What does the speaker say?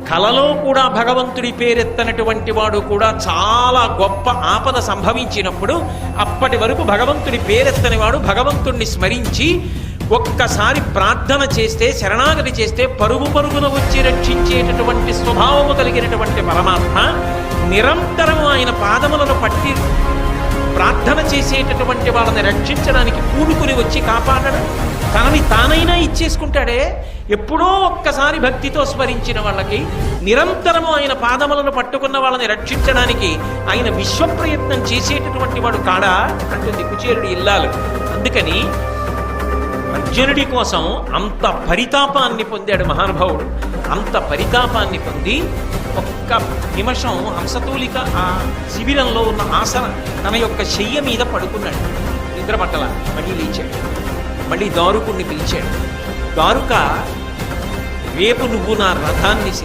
కలలో కూడా భగవంతుడి పేరెత్తనటువంటి వాడు కూడా చాలా గొప్ప ఆపద సంభవించినప్పుడు అప్పటి వరకు భగవంతుడి పేరెత్తని వాడు భగవంతుణ్ణి స్మరించి ఒక్కసారి ప్రార్థన చేస్తే, శరణాగతి చేస్తే పరుగున వచ్చి రక్షించేటటువంటి స్వభావము కలిగినటువంటి పరమాత్మ నిరంతరం ఆయన పాదములను పట్టి ప్రార్థన చేసేటటువంటి వాళ్ళని రక్షించడానికి పూనుకుని వచ్చి కాపాడడం, తనని తానైనా ఇచ్చేసుకుంటాడే. ఎప్పుడో ఒక్కసారి భక్తితో స్మరించిన వాళ్ళకి నిరంతరము ఆయన పాదములను పట్టుకున్న వాళ్ళని రక్షించడానికి ఆయన విశ్వప్రయత్నం చేసేటటువంటి వాడు కాడా అంటుంది కుచేరుడి ఇల్లాలు. అందుకని అర్జునుడి కోసం అంత పరితాపాన్ని పొందాడు మహానుభావుడు. అంత పరితాపాన్ని పొంది ఒక్క నిమిషం హంసతూలిక ఆ శిబిరంలో ఉన్న ఆసన తన యొక్క శయ్య మీద పడుకున్నాడు. నిద్రపట్టల మళ్ళీ లేచాడు. మళ్ళీ దారుకుణ్ణి పిలిచాడు. దారుక, రేపు నువ్వు నా రథాన్ని